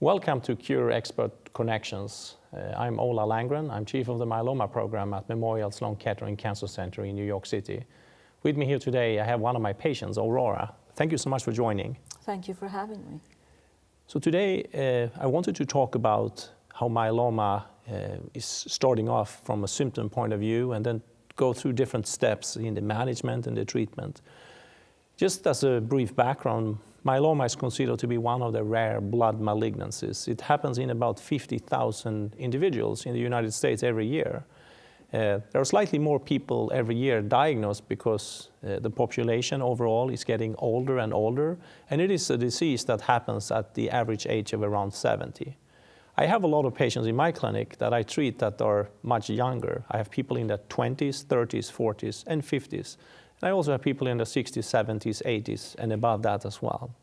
Welcome to Cure Expert Connections. I'm Ola Landgren. I'm Chief of the Myeloma Program at Memorial Sloan Kettering Cancer Center in New York City. With me here today, I have one of my patients, Aurora. Thank you so much for joining. Thank you for having me. So today, I wanted to talk about how myeloma is starting off from a symptom point of view and then go through different steps in the management and the treatment. Just as a brief background, myeloma is considered to be one of the rare blood malignancies. It happens in about 50,000 individuals in the United States every year. There are slightly more people every year diagnosed because the population overall is getting older and older, and it is a disease that happens at the average age of around 70. I have a lot of patients in my clinic that I treat that are much younger. I have people in their 20s, 30s, 40s, and 50s. And I also have people in the 60s, 70s, 80s, and above that as well.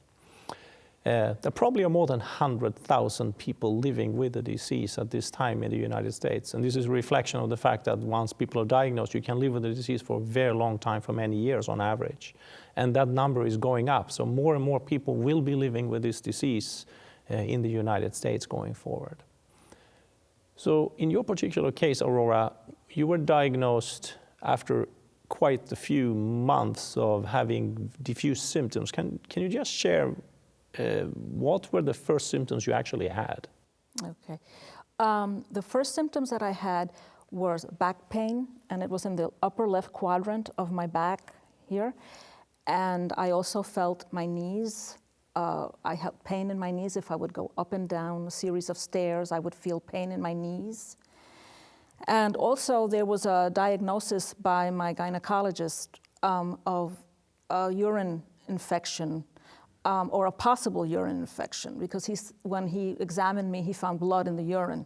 There probably are more than 100,000 people living with the disease at this time in the United States. And this is a reflection of the fact that once people are diagnosed, you can live with the disease for a very long time, for many years on average. And that number is going up. So more and more people will be living with this disease in the United States going forward. So in your particular case, Aurora, you were diagnosed after quite a few months of having diffuse symptoms. Can you just share what were the first symptoms you actually had? Okay. The first symptoms that I had was back pain, and it was in the upper left quadrant of my back here. And I also felt my knees. I had pain in my knees. If I would go up and down a series of stairs, I would feel pain in my knees. And also there was a diagnosis by my gynecologist of a urine infection or a possible urine infection, because when he examined me, he found blood in the urine.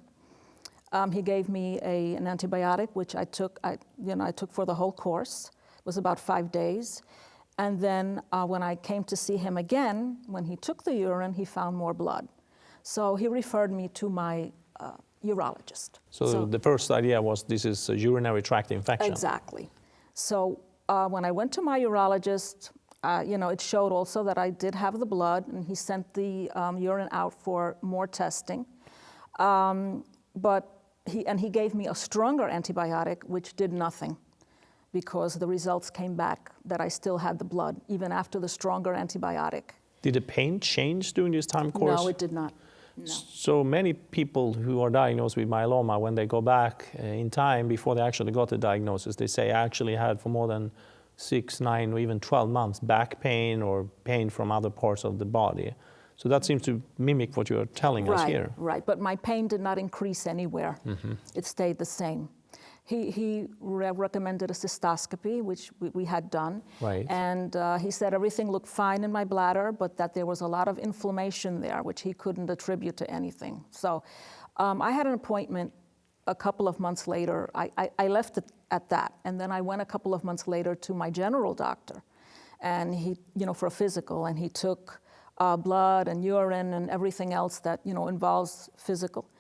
He gave me an antibiotic, which I took for the whole course. It was about 5 days. And then when I came to see him again, when he took the urine, he found more blood. So he referred me to my urologist. So the first idea was this is a urinary tract infection. Exactly. So when I went to my urologist, it showed also that I did have the blood, and he sent the urine out for more testing. But he gave me a stronger antibiotic, which did nothing, because the results came back that I still had the blood, even after the stronger antibiotic. Did the pain change during this time course? No, it did not. No. So many people who are diagnosed with myeloma, when they go back in time before they actually got the diagnosis, they say I actually had for more than 6, 9, or even 12 months back pain or pain from other parts of the body. So that seems to mimic what you're telling us here. Right, but my pain did not increase anywhere. Mm-hmm. It stayed the same. He recommended a cystoscopy, which we had done. Right. And he said everything looked fine in my bladder, but that there was a lot of inflammation there, which he couldn't attribute to anything. So I had an appointment a couple of months later. I left it at that. And then I went a couple of months later to my general doctor, and he, for a physical, and he took blood and urine and everything else that, involves physical.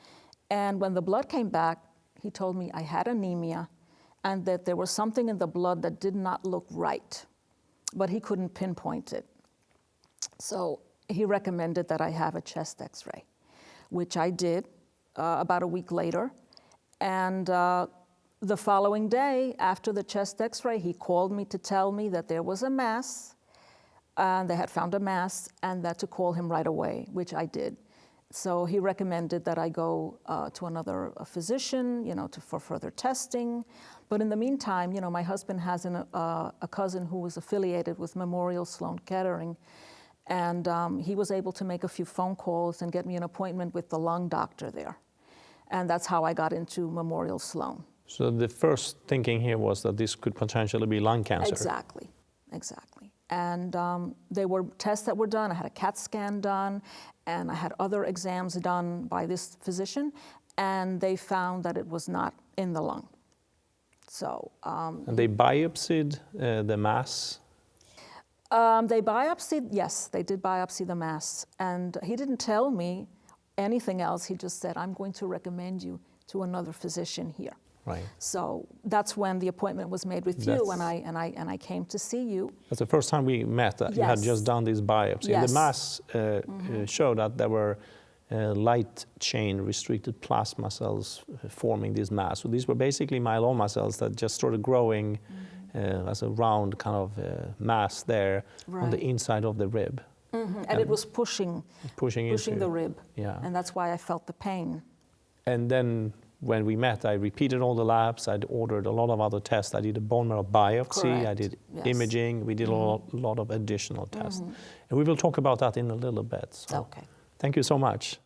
And when the blood came back, he told me I had anemia and that there was something in the blood that did not look right, but he couldn't pinpoint it. So he recommended that I have a chest x-ray, which I did about a week later. And the following day, after the chest x-ray, he called me to tell me that there was a mass, and they had found a mass, and that to call him right away, which I did. So he recommended that I go to another physician, for further testing. But in the meantime, my husband has a cousin who was affiliated with Memorial Sloan Kettering, and he was able to make a few phone calls and get me an appointment with the lung doctor there. And that's how I got into Memorial Sloan. So the first thinking here was that this could potentially be lung cancer. Exactly. And there were tests that were done. I had a CAT scan done, and I had other exams done by this physician, and they found that it was not in the lung. So. And they biopsied the mass? They biopsied, yes, they did biopsy the mass. And he didn't tell me anything else. He just said, I'm going to recommend you to another physician here. Right. So that's when the appointment was made with you, and I came to see you. That's the first time we met. That Yes. You had just done this biopsy. Yes. And the mass showed that there were light chain restricted plasma cells forming this mass. So these were basically myeloma cells that just started growing as a round kind of mass there on the inside of the rib. And it was pushing into the rib. Yeah. And that's why I felt the pain. And then when we met, I repeated all the labs. I'd ordered a lot of other tests. I did a bone marrow biopsy. Correct. I did Yes. imaging. We did a lot of additional tests. And we will talk about that in a little bit. So Okay. thank you so much.